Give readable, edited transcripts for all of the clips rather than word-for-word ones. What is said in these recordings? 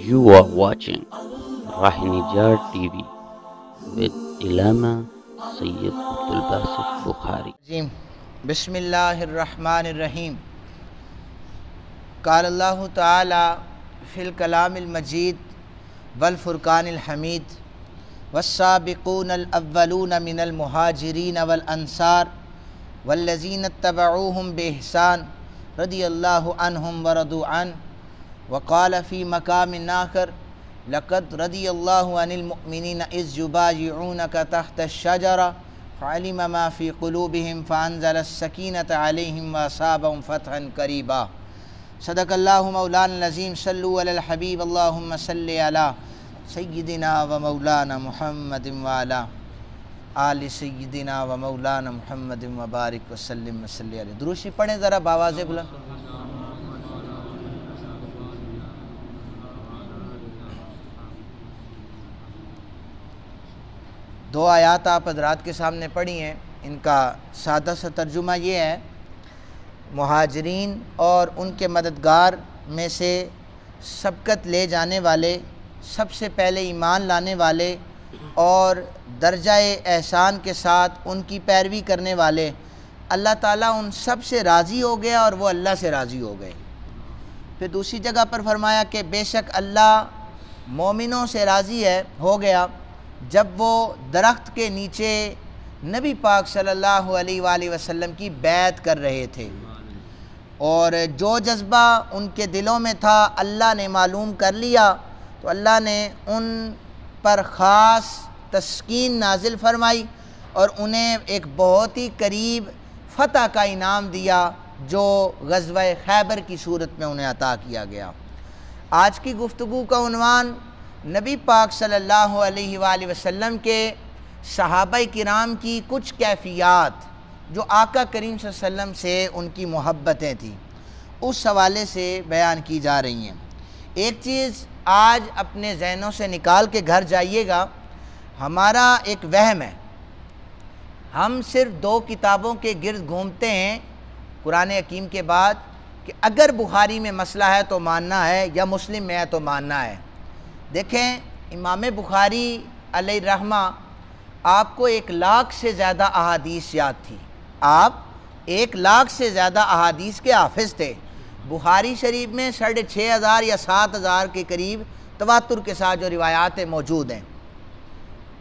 You are watching Rahinijar TV with Ilama Sayyid Abdul Basit Bukhari. Bismillahirrahmanirrahim. قال اللہ تعالی فی الکلام المجید والفرقان الحمید والسابقون الاولون من المہاجرین والانصار والذین اتبعوهم بإحسان رضی اللہ عنہم ورضوا عنہ وقال فی مقام آخر لقد رضی اللہ عن المؤمنین اذ یبایعونک تحت الشجرہ فعلم ما فی قلوبہم فانزل السکینۃ علیہم واصابہم فتحا قریبا. صدق اللہ مولانا العظیم. صلو علی الحبیب اللہم صلی علی سیدنا و مولانا محمد وعلی آل سیدنا و مولانا محمد وبارک وسلم وصلی علیہ. درود شریف پڑھیں ذرا باواز بلند. دو آیات آپ حضرات کے سامنے پڑھی ہیں. ان کا سادہ سا ترجمہ یہ ہے: مہاجرین اور ان کے مددگار میں سے سبقت لے جانے والے، سب سے پہلے ایمان لانے والے اور درجہ احسان کے ساتھ ان کی پیروی کرنے والے، اللہ تعالیٰ ان سب سے راضی ہو گیا اور وہ اللہ سے راضی ہو گئے. پھر دوسری جگہ پر فرمایا کہ بے شک اللہ مومنوں سے راضی ہو گیا جب وہ درخت کے نیچے نبی پاک صلی اللہ علیہ وآلہ وسلم کی بیعت کر رہے تھے، اور جو جذبہ ان کے دلوں میں تھا اللہ نے معلوم کر لیا، تو اللہ نے ان پر خاص تسکین نازل فرمائی اور انہیں ایک بہت ہی قریب فتح کا انعام دیا جو غزوہ خیبر کی صورت میں انہیں عطا کیا گیا. آج کی گفتگو کا عنوان نبی پاک صلی اللہ علیہ وآلہ وسلم کے صحابہ کرام کی کچھ کیفیات جو آقا کریم صلی اللہ علیہ وسلم سے ان کی محبتیں تھیں، اس حوالے سے بیان کی جا رہی ہیں. ایک چیز آج اپنے ذہنوں سے نکال کے گھر جائیے گا. ہمارا ایک وہم ہے، ہم صرف دو کتابوں کے گرد گھومتے ہیں قرآن حکیم کے بعد کہ اگر بخاری میں مسئلہ ہے تو ماننا ہے یا مسلم میں ہے تو ماننا ہے. دیکھیں، امام بخاری علیہ الرحمہ آپ کو 1,00,000 سے زیادہ احادیث یاد تھی. آپ 1,00,000 سے زیادہ احادیث کے حافظ تھے. بخاری شریف میں 6,500 یا 7,000 کے قریب تواتر کے ساتھ جو روایات موجود ہیں.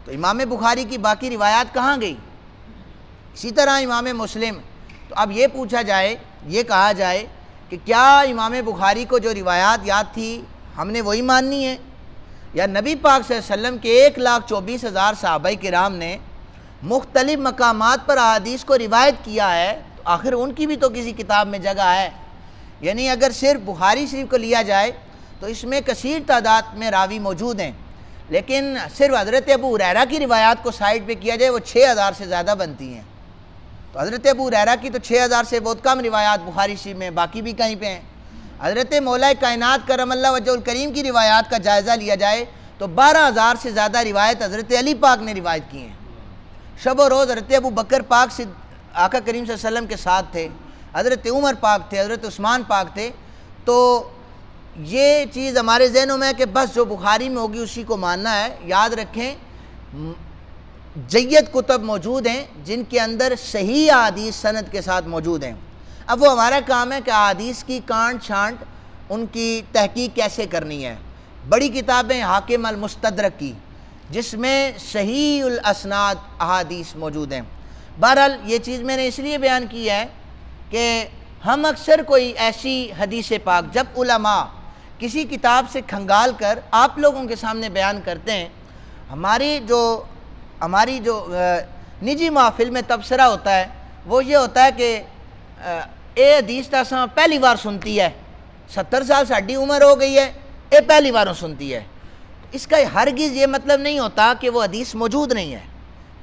تو امام بخاری کی باقی روایات کہاں گئی؟ اسی طرح امام مسلم. تو اب یہ پوچھا جائے، یہ کہا جائے کہ کیا امام بخاری کو جو روایات یاد تھی ہم نے وہی ماننی ہے، یا نبی پاک صلی اللہ علیہ وسلم کے 1,24,000 صحابہ کرام نے مختلف مقامات پر احادیث کو روایت کیا ہے، تو آخر ان کی بھی تو کسی کتاب میں جگہ ہے. یعنی اگر صرف بخاری شریف کو لیا جائے تو اس میں کثیر تعداد میں راوی موجود ہیں، لیکن صرف حضرت ابو ہریرہ کی روایات کو سائڈ پہ کیا جائے وہ 6,000 سے زیادہ بنتی ہیں. تو حضرت ابو ہریرہ کی تو 6,000 سے بہت کم روایات بخاری شریف میں، باقی بھی کہیں پہ ہیں. حضرت مولا کائنات کرم اللہ وجہ الکریم کی روایات کا جائزہ لیا جائے تو 12,000 سے زیادہ روایت حضرت علی پاک نے روایت کی ہیں. شب و روز حضرت ابو بکر پاک سے آقا کریم صلی اللہ علیہ وسلم کے ساتھ تھے، حضرت عمر پاک تھے، حضرت عثمان پاک تھے. تو یہ چیز ہمارے ذہنوں میں ہے کہ بس جو بخاری میں ہوگی اسی کو ماننا ہے. یاد رکھیں، جید کتب موجود ہیں جن کے اندر صحیح احادیث سند کے ساتھ موجود ہیں. اب وہ ہمارا کام ہے کہ احادیث کی کانٹ چھانٹ، ان کی تحقیق کیسے کرنی ہے. بڑی کتابیں حاکم المستدرک کی جس میں صحیح الاسناد احادیث موجود ہیں. بہرحال یہ چیز میں نے اس لیے بیان کی ہے کہ ہم اکثر کوئی ایسی حدیث پاک جب علماء کسی کتاب سے کھنگال کر آپ لوگوں کے سامنے بیان کرتے ہیں، ہماری جو نجی محفل میں تبصرہ ہوتا ہے وہ یہ ہوتا ہے کہ اے حدیث تاساں پہلی بار سنتی ہے، 70 سال ساڑھی عمر ہو گئی ہے، اے پہلی باروں سنتی ہے. اس کا ہرگز یہ مطلب نہیں ہوتا کہ وہ حدیث موجود نہیں ہے.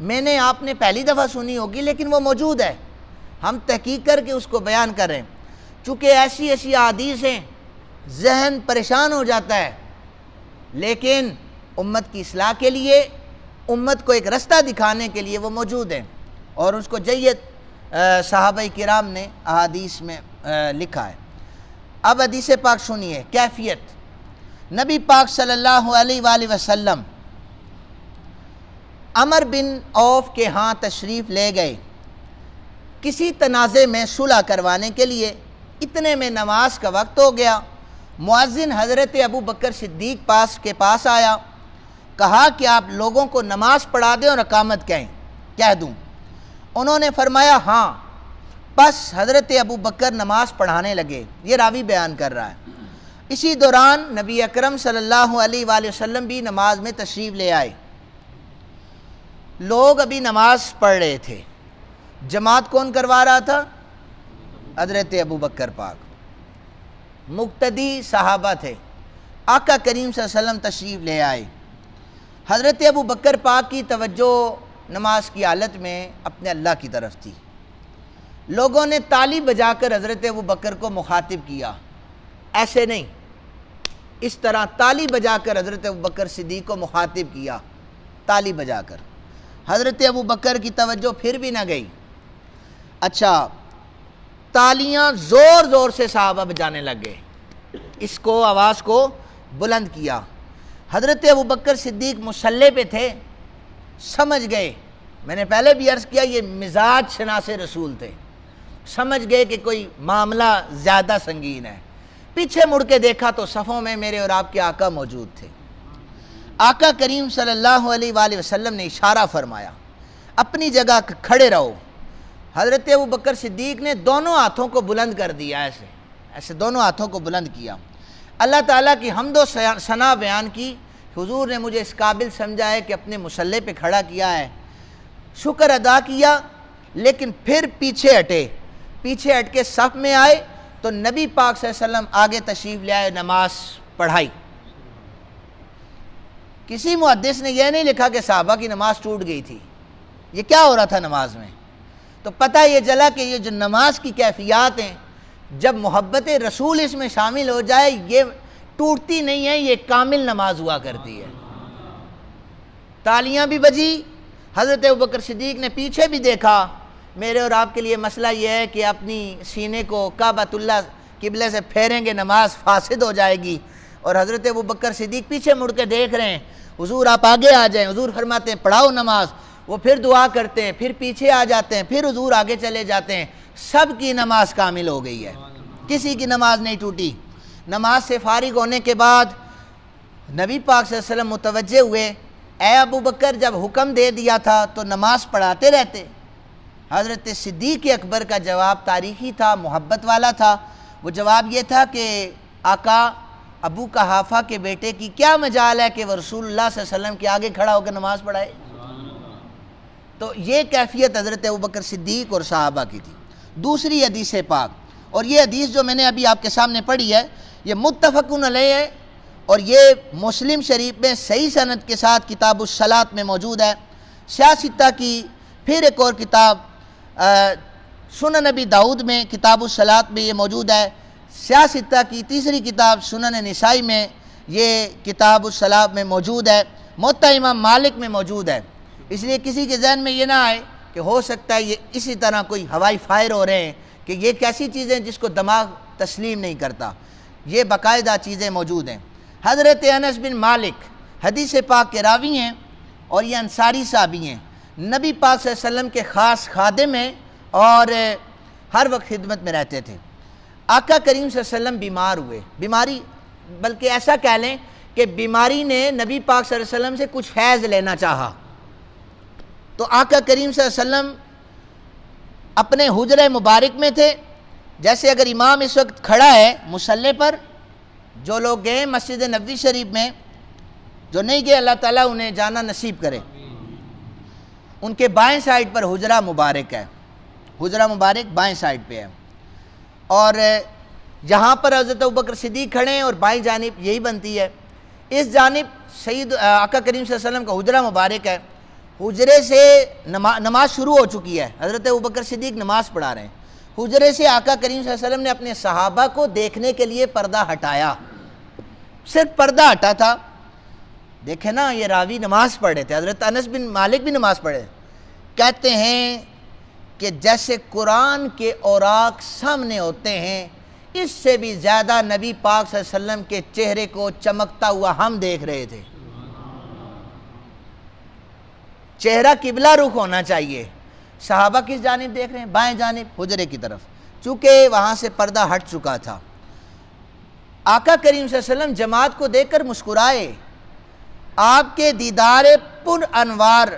میں نے آپ نے پہلی دفعہ سنی ہوگی لیکن وہ موجود ہے. ہم تحقیق کر کے اس کو بیان کریں. چونکہ ایسی احادیث ہیں ذہن پریشان ہو جاتا ہے، لیکن امت کی اصلاح کے لیے، امت کو ایک رستہ دکھانے کے لیے وہ موجود ہیں، اور اس کو جید صحابہ کرام نے احادیث میں لکھا ہے. اب حدیث پاک سنیے. کیفیت: نبی پاک صلی اللہ علیہ وآلہ وسلم عمر بن عوف کے ہاں تشریف لے گئے کسی تنازع میں صلح کروانے کے لیے۔ اتنے میں نماز کا وقت ہو گیا۔ مؤذن حضرت ابو بکر صدیق کے پاس آیا، کہا کہ آپ لوگوں کو نماز پڑھا دیں اور اقامت کہہ دوں۔ انہوں نے فرمایا ہاں۔ پس حضرت ابو بکر نماز پڑھانے لگے۔ یہ راوی بیان کر رہا ہے۔ اسی دوران نبی اکرم صلی اللہ علیہ وآلہ وسلم بھی نماز میں تشریف لے آئے۔ لوگ ابھی نماز پڑھ رہے تھے۔ جماعت کون کروا رہا تھا؟ حضرت ابو بکر پاک۔ مقتدی صحابہ تھے۔ آقا کریم صلی اللہ علیہ وسلم تشریف لے آئے۔ حضرت ابو بکر پاک کی توجہ نماز کی حالت میں اپنے اللہ کی طرف تھی۔ لوگوں نے تالی بجا کر حضرت ابو بکر کو مخاطب کیا، ایسے نہیں، اس طرح تالی بجا کر حضرت ابو بکر صدیق کو مخاطب کیا، تالی بجا کر۔ حضرت ابو بکر کی توجہ پھر بھی نہ گئی۔ اچھا، تالیاں زور زور سے صحابہ بجانے لگ گئے، اس کو آواز کو بلند کیا۔ حضرت ابو بکر صدیق مصلی پہ تھے، سمجھ گئے، میں نے پہلے بھی عرض کیا یہ مزاج شناس رسول تھے، سمجھ گئے کہ کوئی معاملہ زیادہ سنگین ہے۔ پیچھے مڑ کے دیکھا تو صفوں میں میرے اور آپ کے آقا موجود تھے۔ آقا کریم صلی اللہ علیہ وآلہ وسلم نے اشارہ فرمایا، اپنی جگہ کھڑے رہو۔ حضرت ابو بکر صدیق نے دونوں ہاتھوں کو بلند کر دیا، ایسے دونوں ہاتھوں کو بلند کیا۔ اللہ تعالیٰ کی حمد و ثنا بیان کی، حضور نے مجھے اس قابل سمجھا ہے کہ اپنے مصلی پہ کھڑا کیا ہے، شکر ادا کیا، لیکن پھر پیچھے ہٹ کے صف میں آئے تو نبی پاک صلی اللہ علیہ وسلم آگے تشریف لے آئے، نماز پڑھائی۔ کسی محدث نے یہ نہیں لکھا کہ صحابہ کی نماز ٹوٹ گئی تھی، یہ کیا ہو رہا تھا نماز میں، تو پتہ یہ چلا کہ یہ جو نماز کی کیفیات ہیں، جب محبت رسول اس میں شامل ہو جائے یہ ٹوٹتی نہیں ہے، یہ کامل نماز ہوا کرتی ہے۔ تالیاں بھی بجی، حضرت ابوبکر صدیق نے پیچھے بھی دیکھا۔ میرے اور آپ کے لیے مسئلہ یہ ہے کہ اپنی سینے کو کعبۃ اللہ قبلے سے پھیریں گے نماز فاسد ہو جائے گی، اور حضرت ابوبکر صدیق پیچھے مڑ کے دیکھ رہے ہیں، حضور آپ آگے آ جائیں، حضور فرماتے ہیں پڑھاؤ نماز، وہ پھر دعا کرتے ہیں، پھر پیچھے آ جاتے ہیں، پھر حضور آگے چلے جاتے ہیں، سب کی نماز کامل ہو گئی ہے، کسی کی نماز نہیں ٹوٹی۔ نماز سے فارغ ہونے کے بعد نبی پاک صلی اللہ علیہ وسلم متوجہ ہوئے، اے ابو بکر جب حکم دے دیا تھا تو نماز پڑھاتے رہتے۔ حضرت صدیق اکبر کا جواب تاریخی تھا، محبت والا تھا۔ وہ جواب یہ تھا کہ آقا ابو قحافہ کے بیٹے کی کیا مجال ہے کہ وہ رسول اللہ صلی اللہ علیہ وسلم کے آگے کھڑا ہو کر نماز پڑھائے۔ تو یہ کیفیت حضرت ابوبکر صدیق اور صحابہ کی تھی۔ دوسری حدیث پاک، اور یہ حدیث جو میں نے ابھی آپ کے سامنے پڑھی ہے یہ متفقن علیہ ہے، اور یہ مسلم شریف میں صحیح سند کے ساتھ کتاب الصلاۃ میں موجود ہے۔ سیاستہ کی پھر ایک اور کتاب سنن نبی داؤد میں کتاب الصلاۃ میں یہ موجود ہے۔ سیاستہ کی تیسری کتاب سنن نسائی میں یہ کتاب الصلاۃ میں موجود ہے۔ موطا امام مالک میں موجود ہے۔ اس لیے کسی کے ذہن میں یہ نہ آئے کہ ہو سکتا ہے یہ اسی طرح کوئی ہوائی فائر ہو رہے ہیں کہ یہ کیسی چیزیں جس کو دماغ تسلیم نہیں کرتا، یہ باقاعدہ چیزیں موجود ہیں۔ حضرت انس بن مالک حدیث پاک کے راوی ہیں، اور یہ انصاری صحابی ہیں، نبی پاک صلی اللہ علیہ وسلم کے خاص خادم ہیں اور ہر وقت خدمت میں رہتے تھے۔ آقا کریم صلی اللہ علیہ وسلم بیمار ہوئے، بیماری بلکہ ایسا کہہ لیں کہ بیماری نے نبی پاک صلی اللہ علیہ وسلم سے کچھ فیض لینا چاہا، تو آقا کریم صلی اللہ علیہ وسلم اپنے حجرہ مبارک میں تھے۔ جیسے اگر امام اس وقت کھڑا ہے مصلی پر، جو لوگ گئے مسجد نبوی شریف میں، جو نہیں گئے اللہ تعالیٰ انہیں جانا نصیب کرے، ان کے بائیں سائڈ پر حجرہ مبارک ہے، حجرہ مبارک بائیں سائڈ پہ ہے، اور جہاں پر حضرت ابوبکر صدیق کھڑے ہیں اور بائیں جانب یہی بنتی ہے۔ اس جانب سید آقا کریم صلی اللہ علیہ وسلم کا حجرہ مبارک ہے۔ حجرے سے نماز شروع ہو چکی ہے، حضرت ابوبکر صدیق نماز پڑھا رہے ہیں۔ حجرے سے آقا کریم صلی اللہ علیہ وسلم نے اپنے صحابہ کو دیکھنے کے لیے پردہ ہٹایا، صرف پردہ ہٹا تھا۔ دیکھیں نا، یہ راوی نماز پڑھ رہے تھے، حضرت انس بن مالک بھی نماز پڑھے، کہتے ہیں کہ جیسے قرآن کے اوراق سامنے ہوتے ہیں اس سے بھی زیادہ نبی پاک صلی اللہ علیہ وسلم کے چہرے کو چمکتا ہوا ہم دیکھ رہے تھے۔ چہرہ قبلہ رخ ہونا چاہیے۔ صحابہ کس جانب دیکھ رہے ہیں؟ بائیں جانب، حجرے کی طرف، چونکہ وہاں سے پردہ ہٹ چکا تھا۔ آقا کریم صلی اللہ علیہ وسلم جماعت کو دیکھ کر مسکرائے۔ آپ کے دیدار پر انوار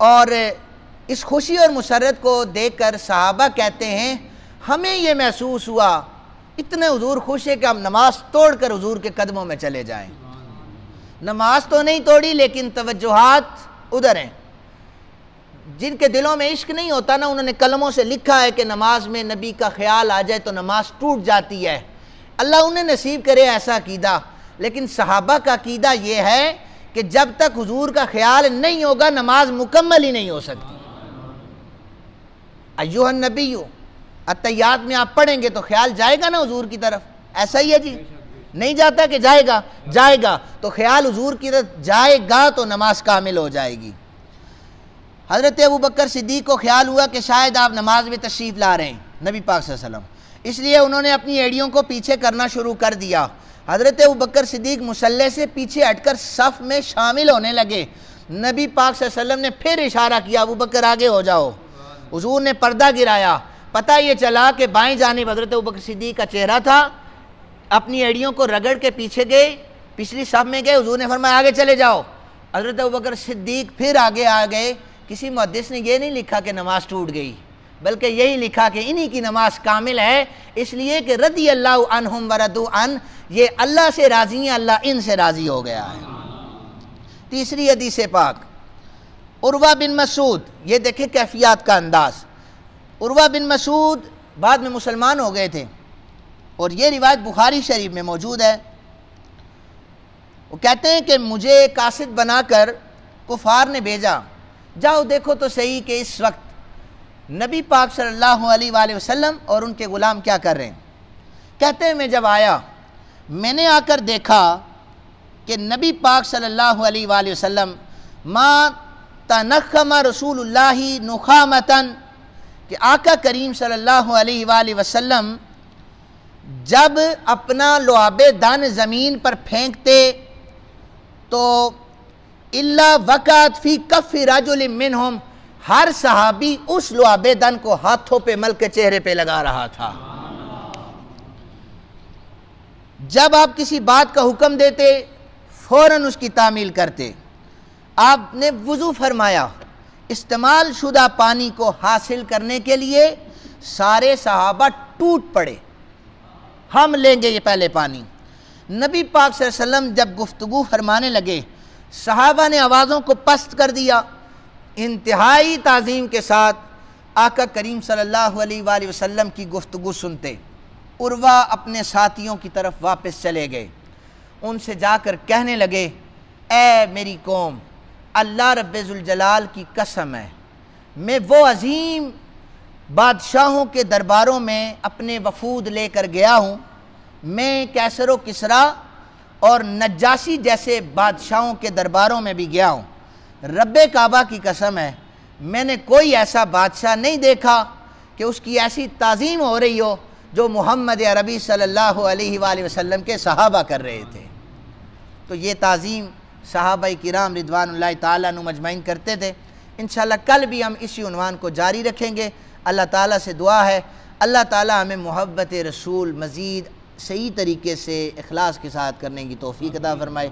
اور اس خوشی اور مسرت کو دیکھ کر صحابہ کہتے ہیں ہمیں یہ محسوس ہوا اتنے حضور خوش ہے کہ ہم نماز توڑ کر حضور کے قدموں میں چلے جائیں۔ نماز تو نہیں توڑی لیکن توجہات ادھر ہیں۔ جن کے دلوں میں عشق نہیں ہوتا نا، انہوں نے کلموں سے لکھا ہے کہ نماز میں نبی کا خیال آ جائے تو نماز ٹوٹ جاتی ہے۔ اللہ انہیں نصیب کرے ایسا عقیدہ، لیکن صحابہ کا عقیدہ یہ ہے کہ جب تک حضور کا خیال نہیں ہوگا نماز مکمل ہی نہیں ہو سکتی۔ ایھا النبی، اتحیات میں آپ پڑھیں گے تو خیال جائے گا نا حضور کی طرف، ایسا ہی ہے جی؟ نہیں جاتا کہ جائے گا تو خیال حضور کی طرف جائے گا تو نماز کامل ہو جائے گی۔ حضرت ابوبکر صدیق کو خیال ہوا کہ شاید آپ نماز میں تشریف لا رہے ہیں نبی پاک صلی اللہ علیہ وسلم، اس لیے انہوں نے اپنی ایڑیوں کو پیچھے کرنا شروع کر دیا۔ حضرت ابوبکر صدیق مصلی سے پیچھے ہٹ کر صف میں شامل ہونے لگے۔ نبی پاک صلی اللہ علیہ وسلم نے پھر اشارہ کیا ابوبکر آگے ہو جاؤ۔ حضور نے پردہ گرایا، پتہ یہ چلا کہ بائیں جانب حضرت ابوبکر صدیق کا چہرہ تھا۔ اپنی ایڑیوں کو رگڑ کے پیچھے گئے، پچھلی صف میں گئے۔ حضور نے فرمایا آگے چلے جاؤ۔ حضرت ابوبکر صدیق پھر آگے آ گئے۔ کسی محدث نے یہ نہیں لکھا کہ نماز ٹوٹ گئی، بلکہ یہی لکھا کہ انہی کی نماز کامل ہے، اس لیے کہ رضی اللہ عنہم ورضوا عنہ، یہ اللہ سے راضی ہیں، اللہ ان سے راضی ہو گیا ہے۔ تیسری حدیث پاک، عروہ بن مسعود، یہ دیکھیں کیفیات کا انداز۔ عروہ بن مسعود بعد میں مسلمان ہو گئے تھے، اور یہ روایت بخاری شریف میں موجود ہے۔ وہ کہتے ہیں کہ مجھے قاصد بنا کر کفار نے بھیجا، جاؤ دیکھو تو صحیح کہ اس وقت نبی پاک صلی اللہ علیہ وآلہ وسلم اور ان کے غلام کیا کر رہے ہیں۔ کہتے ہیں میں جب آیا، میں نے آ کر دیکھا کہ نبی پاک صلی اللہ علیہ وآلہ وسلم ما تنخم رسول اللہ نخامتاً، کہ آقا کریم صلی اللہ علیہ وآلہ وسلم جب اپنا لعاب دان زمین پر پھینکتے تو الا وقعت فی کف رجل منہم، ہر صحابی اس لعاب دان کو ہاتھوں پہ مل کے چہرے پہ لگا رہا تھا۔ جب آپ کسی بات کا حکم دیتے فوراً اس کی تعمیل کرتے۔ آپ نے وضو فرمایا، استعمال شدہ پانی کو حاصل کرنے کے لیے سارے صحابہ ٹوٹ پڑے، ہم لیں گے یہ پہلے پانی۔ نبی پاک صلی اللہ علیہ وسلم جب گفتگو فرمانے لگے، صحابہ نے آوازوں کو پست کر دیا، انتہائی تعظیم کے ساتھ آقا کریم صلی اللہ علیہ وآلہ وسلم کی گفتگو سنتے۔ عروہ اپنے ساتھیوں کی طرف واپس چلے گئے، ان سے جا کر کہنے لگے اے میری قوم، اللہ رب ذوالجلال کی قسم ہے، میں وہ عظیم بادشاہوں کے درباروں میں اپنے وفود لے کر گیا ہوں، میں کیسر و کسریٰ اور نجاشی جیسے بادشاہوں کے درباروں میں بھی گیا ہوں، رب کعبہ کی قسم ہے میں نے کوئی ایسا بادشاہ نہیں دیکھا کہ اس کی ایسی تعظیم ہو رہی ہو جو محمد عربی صلی اللہ علیہ وآلہ وسلم کے صحابہ کر رہے تھے۔ تو یہ تعظیم صحابہ کرام رضوان اللہ تعالیٰ عنہم مجمعین کرتے تھے۔ انشاءاللہ کل بھی ہم اسی عنوان کو جاری رکھیں گے۔ اللہ تعالیٰ سے دعا ہے اللہ تعالیٰ ہمیں محبت رسول مزید صحیح طریقے سے اخلاص کے ساتھ کرنے کی توفیق عطا فرمائے۔